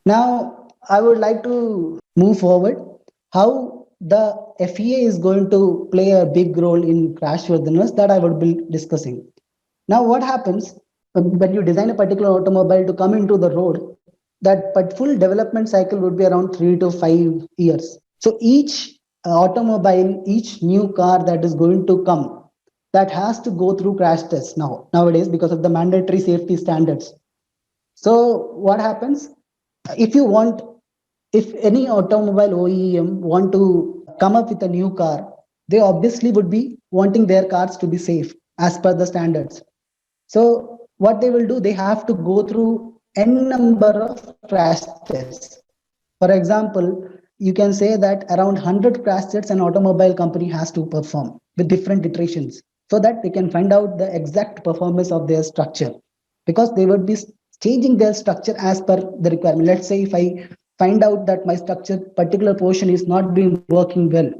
Now, I would like to move forward how the FEA is going to play a big role in crashworthiness that I would be discussing. Now, what happens when you design a particular automobile to come into the road? That but full development cycle would be around 3 to 5 years. So each automobile, each new car that is going to come, that has to go through crash tests nowadays because of the mandatory safety standards. So what happens if you want, if any automobile OEM want to come up with a new car, they obviously would be wanting their cars to be safe as per the standards. So what they will do, they have to go through n number of crash tests. For example, you can say that around 100 crash tests an automobile company has to perform with different iterations so that they can find out the exact performance of their structure, because they would be changing their structure as per the requirement. Let's say if I find out that my structure particular portion is not been working well,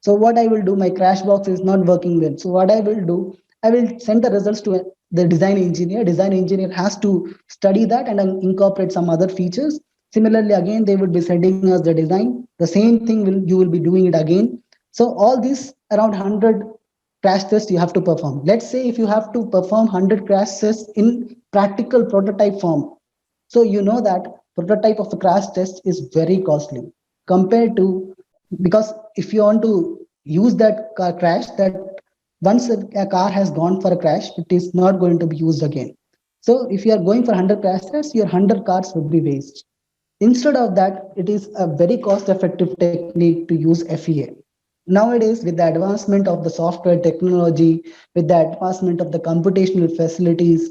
so what I will do, my crash box is not working well, so what I will do, I will send the results to the design engineer has to study that and incorporate some other features. Similarly, again they would be sending us the design, the same thing will you will be doing it again. So all these around 100 crash tests you have to perform. Let's say if you have to perform 100 crash tests in practical prototype form, so you know that prototype of a crash test is very costly compared to, because if you want to use that car crash, that once a car has gone for a crash, it is not going to be used again. So if you are going for 100 crash tests, your 100 cars would be waste. Instead of that, it is a very cost effective technique to use FEA. Nowadays, with the advancement of the software technology, with the advancement of the computational facilities,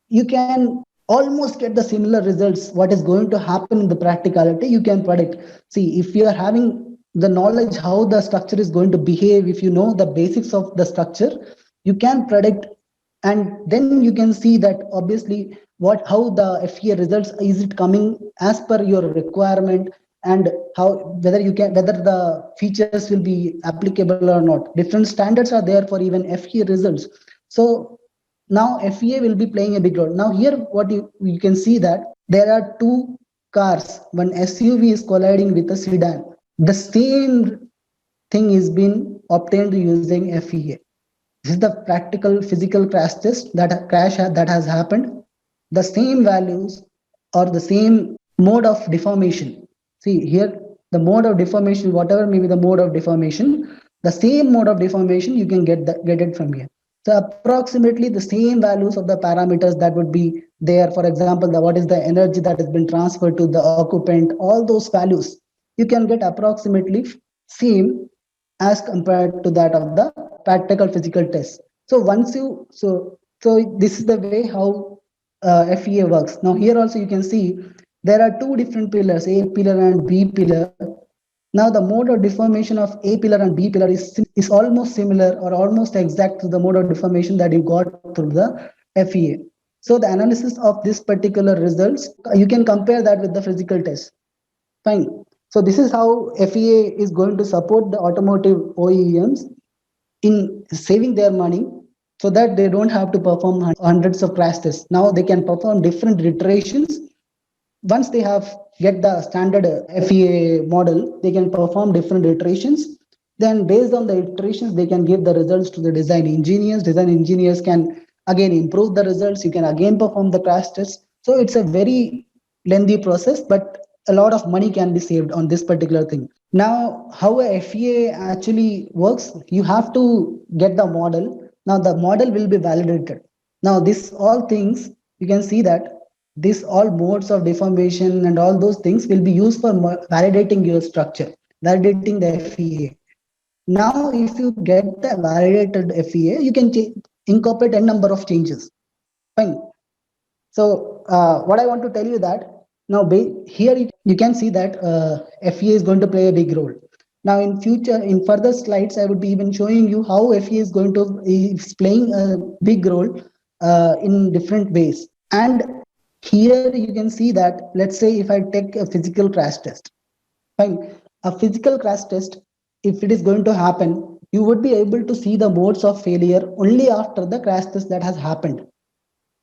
you can almost get the similar results. What is going to happen in the practicality, you can predict. See, if you are having the knowledge how the structure is going to behave, if you know the basics of the structure, you can predict, and then you can see that obviously what how the FEA results is it coming as per your requirement, and how whether you can whether the features will be applicable or not. Different standards are there for even FEA results. So now FEA will be playing a big role. Now here what you can see that there are two cars, one SUV is colliding with a sedan. The same thing is being obtained using FEA. This is the practical physical crash test that has happened. The same values or the same mode of deformation. See here, the mode of deformation, whatever may be the mode of deformation, the same mode of deformation you can get it from here. So approximately the same values of the parameters that would be there. For example, what is the energy that has been transferred to the occupant, all those values you can get approximately same as compared to that of the practical physical test. So once you so this is the way how FEA works. Now here also you can see there are two different pillars, A pillar and B pillar. Now the mode of deformation of A pillar and B pillar is almost similar or almost exact to the mode of deformation that you got through the FEA. So the analysis of this particular results, you can compare that with the physical test. Fine. So this is how FEA is going to support the automotive OEMs in saving their money, so that they don't have to perform hundreds of crash tests. Now they can perform different iterations. Once they have get the standard FEA model, they can perform different iterations. Then based on the iterations, they can give the results to the design engineers. Design engineers can again improve the results. You can again perform the crash tests. So it's a very lengthy process, but a lot of money can be saved on this particular thing. Now, how a FEA actually works, you have to get the model. Now, the model will be validated. Now, this all things, you can see that this all modes of deformation and all those things will be used for validating your structure, validating the FEA. Now, if you get the validated FEA, you can incorporate a number of changes. Fine. So what I want to tell you that now here you can see that FEA is going to play a big role. Now in future, in further slides, I would be even showing you how FEA is playing a big role in different ways. And here you can see that, let's say if I take a physical crash test, fine, a physical crash test, if it is going to happen, you would be able to see the modes of failure only after the crash test that has happened.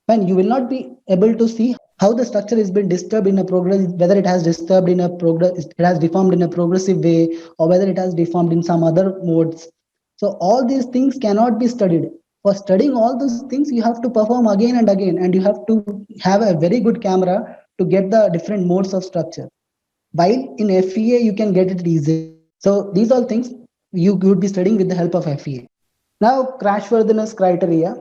And you will not be able to see how the structure has been disturbed in a progress, whether it has disturbed in a progress, it has deformed in a progressive way, or whether it has deformed in some other modes. So all these things cannot be studied. For studying all those things, you have to perform again and again, and you have to have a very good camera to get the different modes of structure. While in FEA, you can get it easily. So these all things you would be studying with the help of FEA. Now, crashworthiness criteria.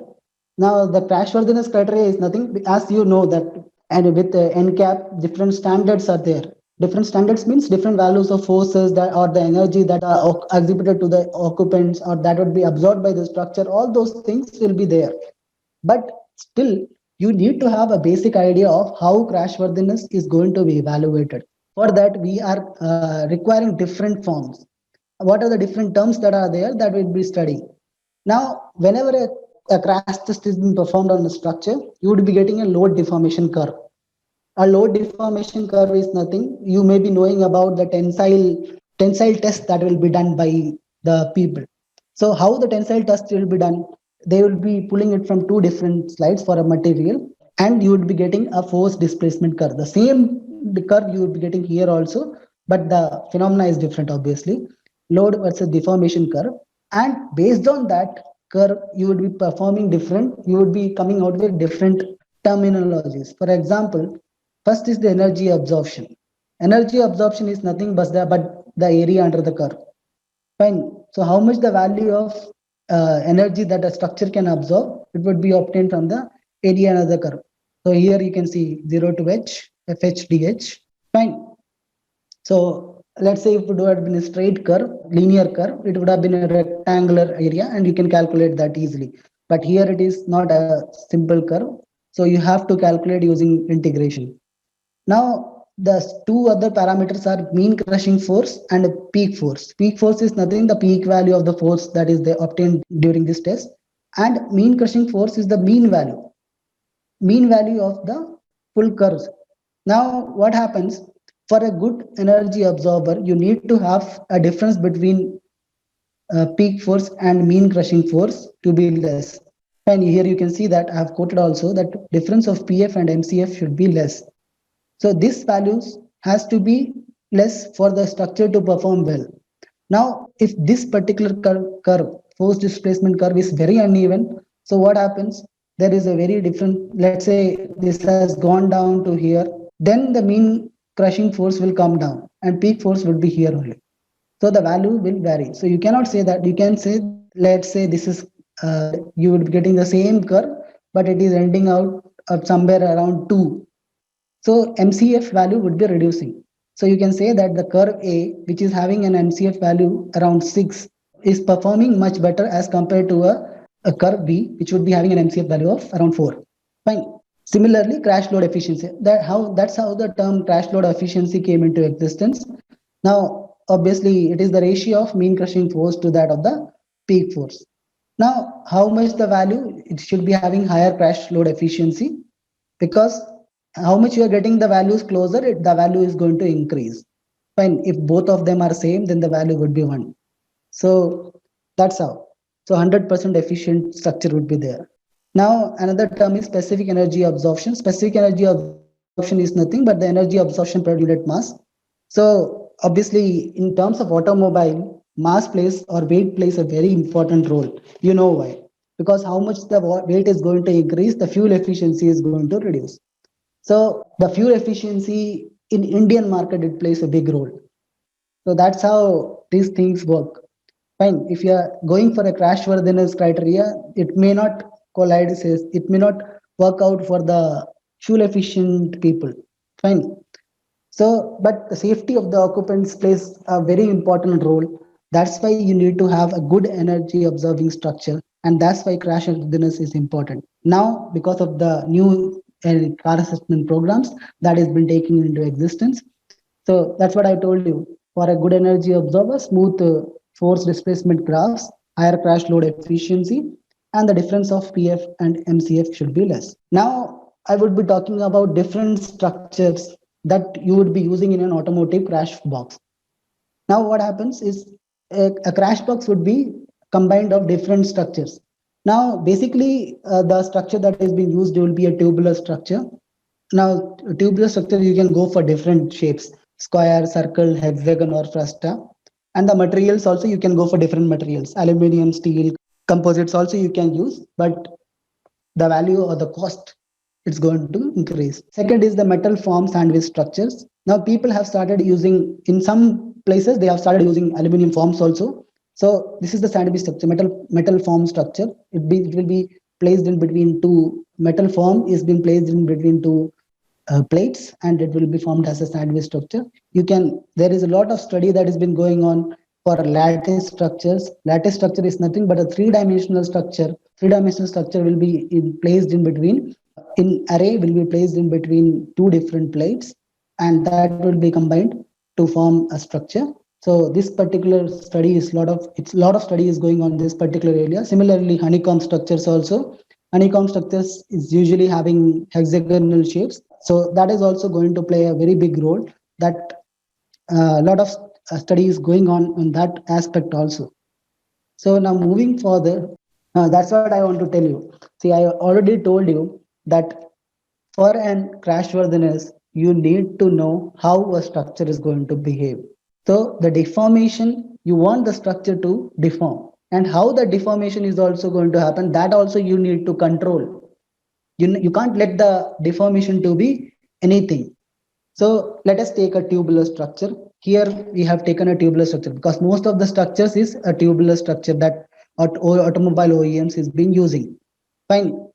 Now, the crashworthiness criteria is nothing, as you know that, and with the NCAP, different standards are there. Different standards means different values of forces that or the energy that are exhibited to the occupants or that would be absorbed by the structure. All those things will be there. But still, you need to have a basic idea of how crashworthiness is going to be evaluated. For that, we are requiring different forms. What are the different terms that are there that we'll be studying? Now, whenever a crash test is being performed on a structure, you would be getting a load deformation curve. A load deformation curve is nothing. You may be knowing about the tensile test that will be done by the people. So how the tensile test will be done? They will be pulling it from two different slides for a material, and you would be getting a force displacement curve. The same curve you would be getting here also, but the phenomena is different, obviously. Load versus deformation curve. And based on that curve, you would be performing different, you would be coming out with different terminologies. For example, first is the energy absorption. Energy absorption is nothing but the area under the curve. Fine. So how much the value of energy that a structure can absorb, it would be obtained from the area under the curve. So here you can see 0 to h, FHDH. Fine. So let's say if it would have been a straight curve, linear curve, it would have been a rectangular area and you can calculate that easily. But here it is not a simple curve. So you have to calculate using integration. Now, the two other parameters are mean crushing force and peak force. Peak force is nothing, the peak value of the force that is obtained during this test. And mean crushing force is the mean value of the full curves. Now, what happens? For a good energy absorber, you need to have a difference between peak force and mean crushing force to be less. And here you can see that I have quoted also that difference of PF and MCF should be less. So this values has to be less for the structure to perform well. Now, if this particular curve, force displacement curve is very uneven, so what happens? There is a very different, let's say this has gone down to here, then the mean crushing force will come down and peak force will be here only. So the value will vary. So you cannot say that, you can say, let's say this is, you would be getting the same curve, but it is ending out of somewhere around 2. So MCF value would be reducing. So you can say that the curve A, which is having an MCF value around 6, is performing much better as compared to a curve B, which would be having an MCF value of around 4. Fine. Similarly, crash load efficiency. That's how the term crash load efficiency came into existence. Now, obviously, it is the ratio of mean crushing force to that of the peak force. Now, how much the value? It should be having higher crash load efficiency, because how much you are getting the values closer, the value is going to increase. Fine. If both of them are same, then the value would be 1. So that's how. So 100% efficient structure would be there. Now, another term is specific energy absorption. Specific energy absorption is nothing but the energy absorption per unit mass. So obviously, in terms of automobile, mass plays or weight plays a very important role. You know why? Because how much the weight is going to increase, the fuel efficiency is going to reduce. So the fuel efficiency in Indian market, it plays a big role. So that's how these things work. Fine. If you are going for a crashworthiness criteria, it may not collide, says it may not work out for the fuel efficient people. Fine. So, but the safety of the occupants plays a very important role. That's why you need to have a good energy observing structure, and that's why crashworthiness is important. Now, because of the new car assessment programs that has been taken into existence, so that's what I told you. For a good energy absorber, smooth force displacement graphs, higher crash load efficiency, and the difference of PF and MCF should be less. Now, I would be talking about different structures that you would be using in an automotive crash box. Now, what happens is a crash box would be combined of different structures. Now, basically, the structure that is being used will be a tubular structure. Now, tubular structure, you can go for different shapes, square, circle, hexagon, or frustra. And the materials also, you can go for different materials, aluminum, steel, composites also you can use, but the value or the cost it's going to increase. Second is the metal form sandwich structures. Now people have started using, in some places they have started using aluminum forms also. So this is the sandwich structure, metal form structure. It will be placed in between two, metal form is being placed in between two plates, and it will be formed as a sandwich structure. You can, there is a lot of study that has been going on for lattice structures. Lattice structure is nothing but a three-dimensional structure. Three-dimensional structure will be placed in between, in array will be placed in between two different plates, and that will be combined to form a structure. So this particular study is lot of study is going on this particular area. Similarly, honeycomb structures also. Honeycomb structures is usually having hexagonal shapes, so that is also going to play a very big role. That a lot of study is going on that aspect also. So now moving further, that's what I want to tell you. See, I already told you that for an crashworthiness, you need to know how a structure is going to behave. So the deformation, you want the structure to deform, and how the deformation is also going to happen, that also you need to control. You can't let the deformation to be anything. So let us take a tubular structure. Here we have taken a tubular structure because most of the structures is a tubular structure that automobile OEMs is being using. Fine.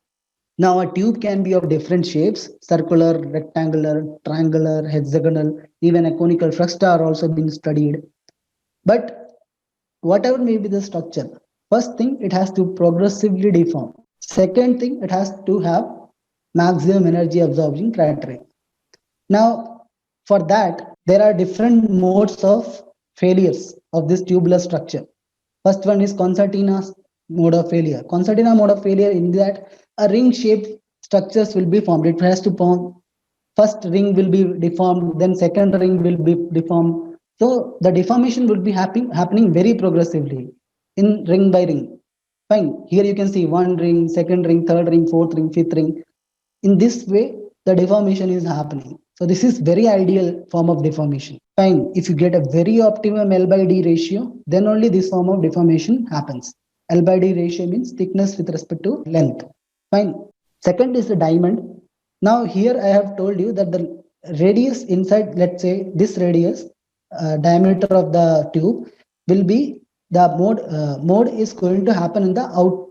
Now a tube can be of different shapes, circular, rectangular, triangular, hexagonal, even a conical frustra are also being studied. But whatever may be the structure, first thing, it has to progressively deform. Second thing, it has to have maximum energy absorption criteria. Now, for that, there are different modes of failures of this tubular structure. First one is concertina mode of failure. Concertina mode of failure in that a ring-shaped structures will be formed. It has to form, first ring will be deformed, then second ring will be deformed. So the deformation will be happening very progressively in ring by ring. Fine. Here you can see one ring, second ring, third ring, fourth ring, fifth ring. In this way, the deformation is happening. So this is very ideal form of deformation. Fine. If you get a very optimum L by D ratio, then only this form of deformation happens. L by D ratio means thickness with respect to length. Fine. Second is the diamond. Now here I have told you that the radius inside, let's say this radius, diameter of the tube will be the mode is going to happen in the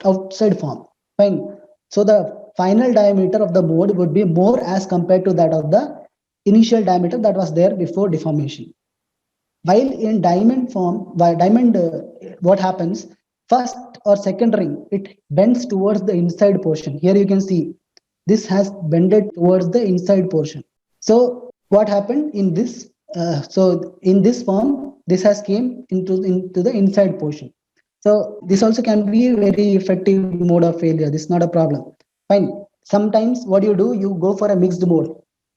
outside form. Fine. So the final diameter of the mode would be more as compared to that of the initial diameter that was there before deformation. While in diamond form, by diamond, what happens? First or second ring, it bends towards the inside portion. Here you can see this has bended towards the inside portion. So what happened in this? So in this form, this has came into the inside portion. So this also can be a very effective mode of failure. This is not a problem. Fine. Sometimes what you do, you go for a mixed mode.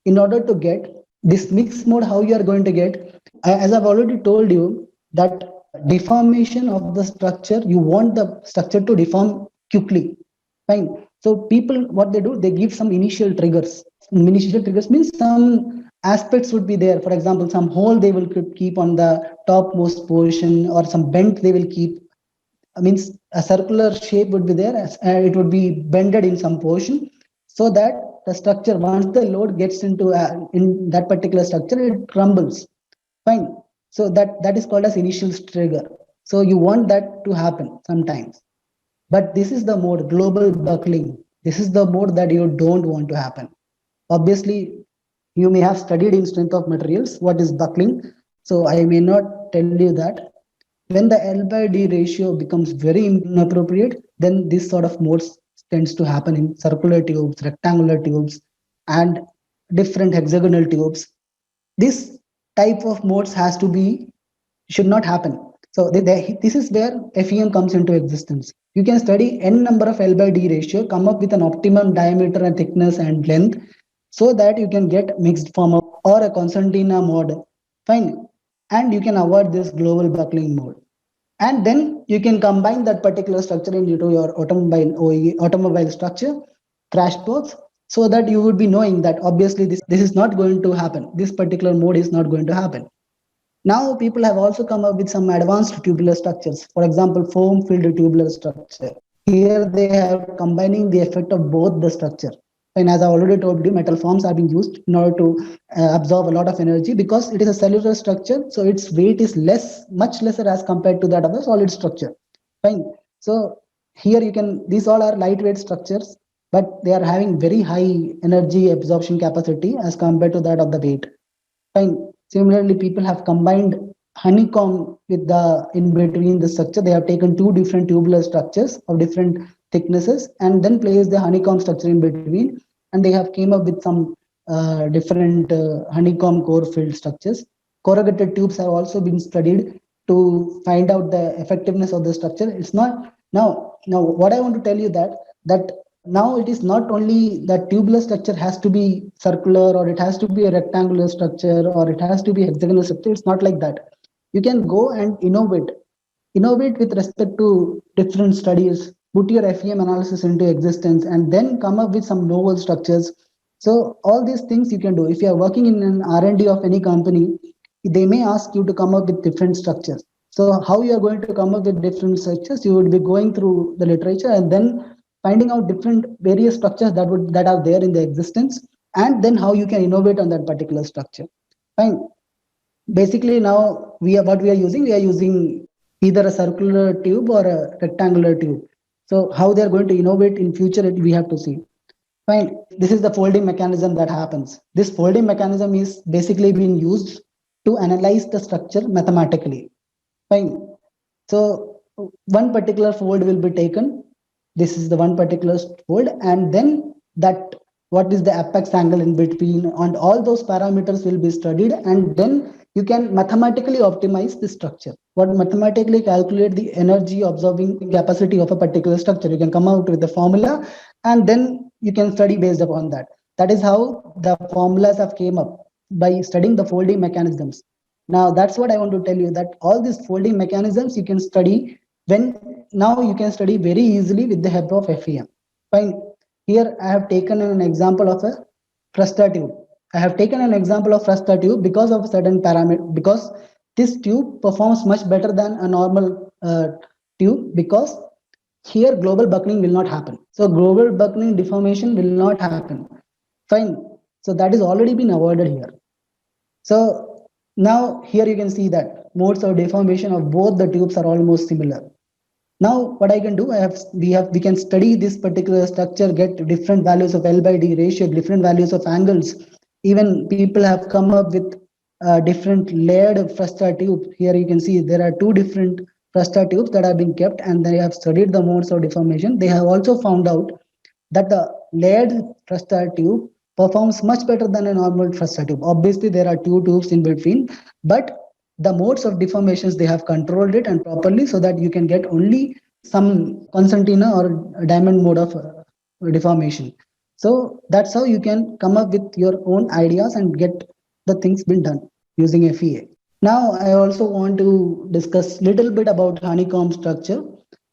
In order to get this mixed mode, how you are going to get? As I've already told you that deformation of the structure, you want the structure to deform quickly. Fine. So people, what they do, they give some initial triggers. Initial triggers means some aspects would be there. For example, some hole they will keep on the topmost portion, or some bend they will keep. Means a circular shape would be there, it would be bended in some portion, so that the structure, once the load gets into in that particular structure, it crumbles. Fine. So that is called as initial trigger. So you want that to happen sometimes. But this is the mode, global buckling. This is the mode that you don't want to happen. Obviously, you may have studied in strength of materials what is buckling. So I may not tell you that. When the L by D ratio becomes very inappropriate, then this sort of modes tends to happen in circular tubes, rectangular tubes, and different hexagonal tubes. This type of modes has to be, should not happen. So this is where FEM comes into existence. You can study n number of L by D ratio, come up with an optimum diameter and thickness and length, so that you can get mixed form of, or a concertina mode. Fine. And you can avoid this global buckling mode. And then you can combine that particular structure into your automobile structure, crash box. so that you would be knowing that obviously this is not going to happen. This particular mode is not going to happen. Now people have also come up with some advanced tubular structures. For example, foam filled tubular structure. Here they have combining the effect of both the structure. And as I already told you, metal forms are being used in order to absorb a lot of energy because it is a cellular structure. So its weight is much lesser as compared to that of a solid structure. Fine. So here you can, these all are lightweight structures, but they are having very high energy absorption capacity as compared to that of the weight. Fine. Similarly, people have combined honeycomb with the in between the structure. They have taken two different tubular structures of different thicknesses and then placed the honeycomb structure in between. And they have came up with some different honeycomb core filled structures. Corrugated tubes have also been studied to find out the effectiveness of the structure. It's not now. What I want to tell you that now it is not only that tubular structure has to be circular or it has to be a rectangular structure or it has to be hexagonal structure. It's not like that. You can go and innovate with respect to different studies, put your FEM analysis into existence, and then come up with some novel structures. So all these things you can do. If you are working in an R&D of any company, they may ask you to come up with different structures. So how you are going to come up with different structures? You would be going through the literature and then finding out different various structures that are there in the existence, and then how you can innovate on that particular structure. Fine. Basically, now we are using either a circular tube or a rectangular tube. So how they are going to innovate in future, we have to see. Fine. This is the folding mechanism that happens. This folding mechanism is basically being used to analyze the structure mathematically. Fine. So one particular fold will be taken. This is the one particular fold, and then that what is the apex angle in between, and all those parameters will be studied, and then you can mathematically optimize the structure. What mathematically calculate the energy absorbing capacity of a particular structure. You can come out with the formula, and then you can study based upon that. That is how the formulas have came up by studying the folding mechanisms. Now that's what I want to tell you, that all these folding mechanisms you can study now you can study very easily with the help of FEM. Fine. Here I have taken an example of a Fresnel tube. I have taken an example of Fresnel tube because of certain parameter, because this tube performs much better than a normal tube, because here global buckling will not happen. So global buckling deformation will not happen. Fine. So that is already been avoided here. So now here you can see that modes of deformation of both the tubes are almost similar. Now what I can do, we can study this particular structure, get different values of L/D ratio, different values of angles. Even people have come up with different layered Fresnel tube. Here you can see there are two different Fresnel tubes that have been kept, and they have studied the modes of deformation. They have also found out that the layered Fresnel tube performs much better than a normal Fresnel tube. Obviously, there are two tubes in between, but the modes of deformations, they have controlled it and properly, so that you can get only some concertina or diamond mode of deformation. So that's how you can come up with your own ideas and get the things been done using FEA. Now I also want to discuss little bit about honeycomb structure.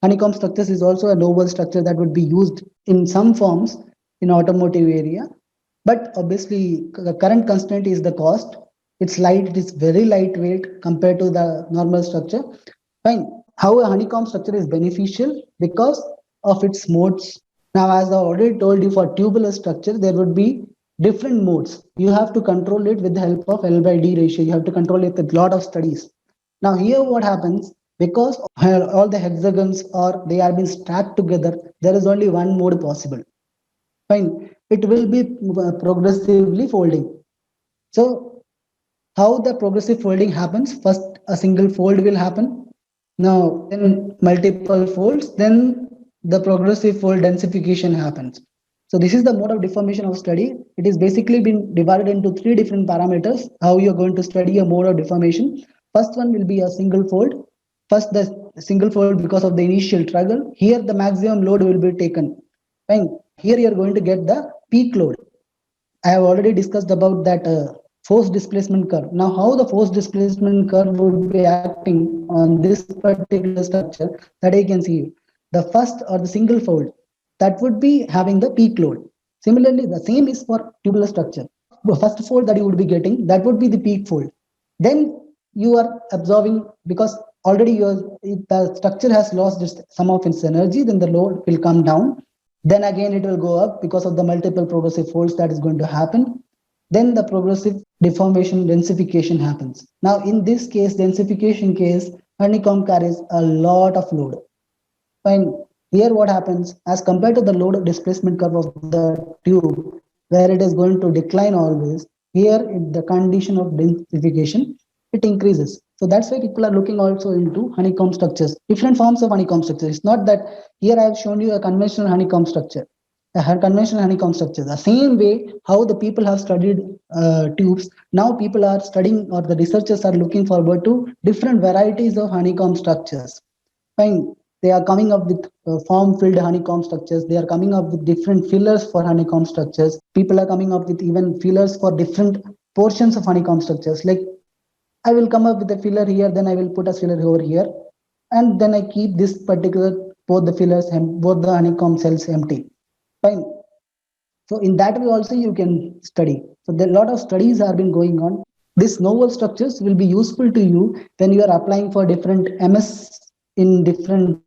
Honeycomb structures is also a novel structure that would be used in some forms in automotive area, but obviously the current constraint is the cost. It's light, it is very lightweight compared to the normal structure. Fine. How a honeycomb structure is beneficial because of its modes. Now, as I already told you, for tubular structure, there would be different modes. You have to control it with the help of L/D ratio. You have to control it with a lot of studies. Now, here what happens, because all the hexagons or they are being stacked together, there is only one mode possible. Fine. It will be progressively folding. So how the progressive folding happens? First, a single fold will happen. Now, then multiple folds, then the progressive fold densification happens. So this is the mode of deformation of study. It is basically been divided into three different parameters, how you're going to study a mode of deformation. First one will be a single fold. First, the single fold because of the initial struggle. Here, the maximum load will be taken. Fine. Here, you're going to get the peak load. I have already discussed about that force displacement curve. Now, how the force displacement curve would be acting on this particular structure, that I can see. The first or the single fold, that would be having the peak load. Similarly, the same is for tubular structure. First fold that you would be getting, that would be the peak fold. Then you are absorbing, because already the structure has lost some of its energy, then the load will come down. Then again it will go up because of the multiple progressive folds that is going to happen. Then the progressive deformation densification happens. Now in this case, densification case, honeycomb carries a lot of load. Fine. Here what happens, as compared to the load displacement curve of the tube, where it is going to decline always, here in the condition of densification, it increases. So that's why people are looking also into honeycomb structures, different forms of honeycomb structure. It's not that here I have shown you a conventional honeycomb structure, conventional honeycomb structure. The same way how the people have studied tubes, now people are studying, or the researchers are looking forward to different varieties of honeycomb structures. Fine. They are coming up with form-filled honeycomb structures. They are coming up with different fillers for honeycomb structures. People are coming up with even fillers for different portions of honeycomb structures. Like I will come up with a filler here, then I will put a filler over here, and then I keep this particular both the fillers and both the honeycomb cells empty. Fine. So in that way also you can study. So there a lot of studies have been going on. These novel structures will be useful to you when you are applying for different MS in different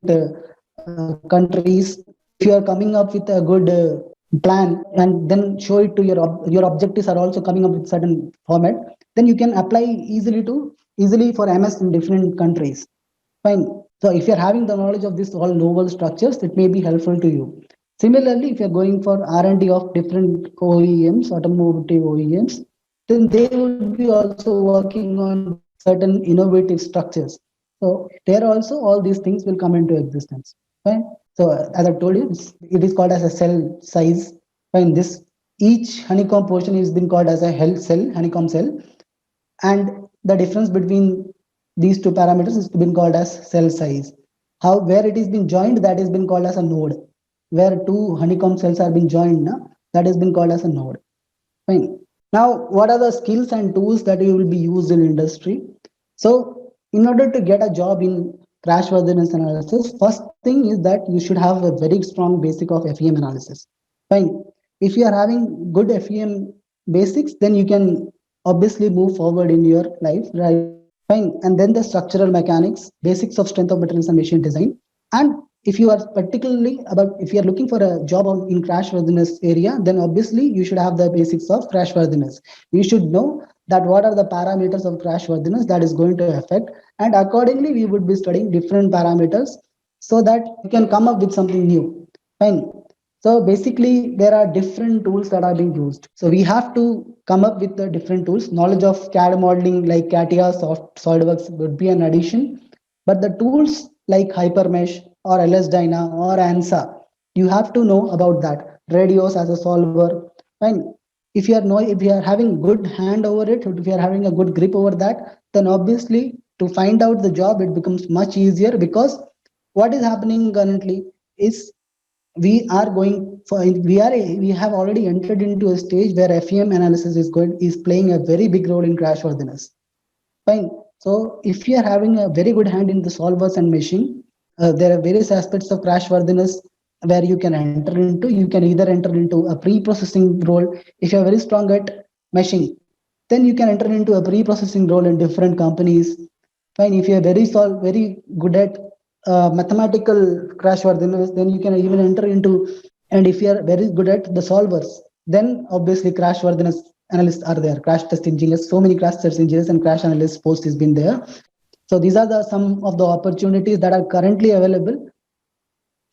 countries. If you are coming up with a good plan and then show it to your objectives are also coming up with certain format, then you can apply easily for MS in different countries. Fine. So if you're having the knowledge of this all novel structures, it may be helpful to you. Similarly, if you're going for R&D of different OEMs, automotive OEMs, then they would be also working on certain innovative structures. So there also all these things will come into existence. Fine. So as I told you, it is called as a cell size. Fine. This each honeycomb portion is been called as a honeycomb cell, and the difference between these two parameters is been called as cell size. How where it is been joined, that is been called as a node. Where two honeycomb cells are being joined, that has been called as a node. Fine. Now, what are the skills and tools that you will be used in industry? So, in order to get a job in crashworthiness analysis, first thing is that you should have a very strong basic of FEM analysis. Fine. If you are having good FEM basics, then you can obviously move forward in your life, right? Fine. And then the structural mechanics, basics of strength of materials and machine design. And if you are particularly about, if you are looking for a job in crashworthiness area, then obviously you should have the basics of crashworthiness. You should know that what are the parameters of crashworthiness that is going to affect, and accordingly we would be studying different parameters so that you can come up with something new. Fine. So basically, there are different tools that are being used. So we have to come up with the different tools. Knowledge of CAD modeling like CATIA, SolidWorks would be an addition. But the tools like HyperMesh or LS-DYNA or ANSA, you have to know about that. Radios as a solver. Fine. If you are having good hand over it, if you are having a good grip over that, then obviously to find out the job, it becomes much easier, because what is happening currently is we have already entered into a stage where FEM analysis is playing a very big role in crashworthiness. Fine. So if you are having a very good hand in the solvers and meshing, there are various aspects of crashworthiness where you can enter into. You can either enter into a pre-processing role. If you are very strong at meshing, then you can enter into a pre-processing role in different companies. Fine. If you are very good at mathematical crashworthiness, then you can even enter into. And if you are very good at the solvers, then obviously crashworthiness analysts are there, crash test engineers, so many crash test engineers and crash analysts post has been there. So these are the some of the opportunities that are currently available.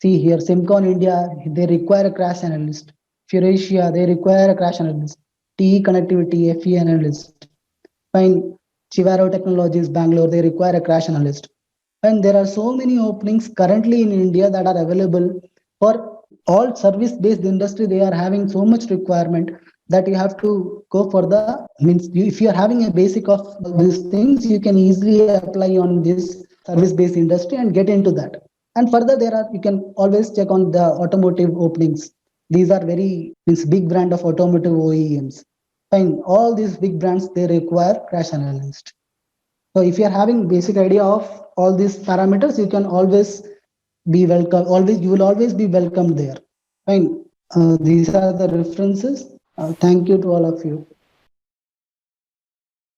See here, Simcon India, they require a crash analyst. Furacia, they require a crash analyst. TE Connectivity, FE analyst. Fine. Chivaro Technologies, Bangalore, they require a crash analyst. And there are so many openings currently in India that are available for all service-based industry. They are having so much requirement that you have to go for the means. If you are having a basic of these things, you can easily apply on this service-based industry and get into that. And further, there are you can always check on the automotive openings. These are very means big brand of automotive OEMs. Fine, all these big brands they require crash analyst. So if you are having basic idea of all these parameters, you can always be welcome. Always you will always be welcome there. Fine. These are the references. Thank you to all of you.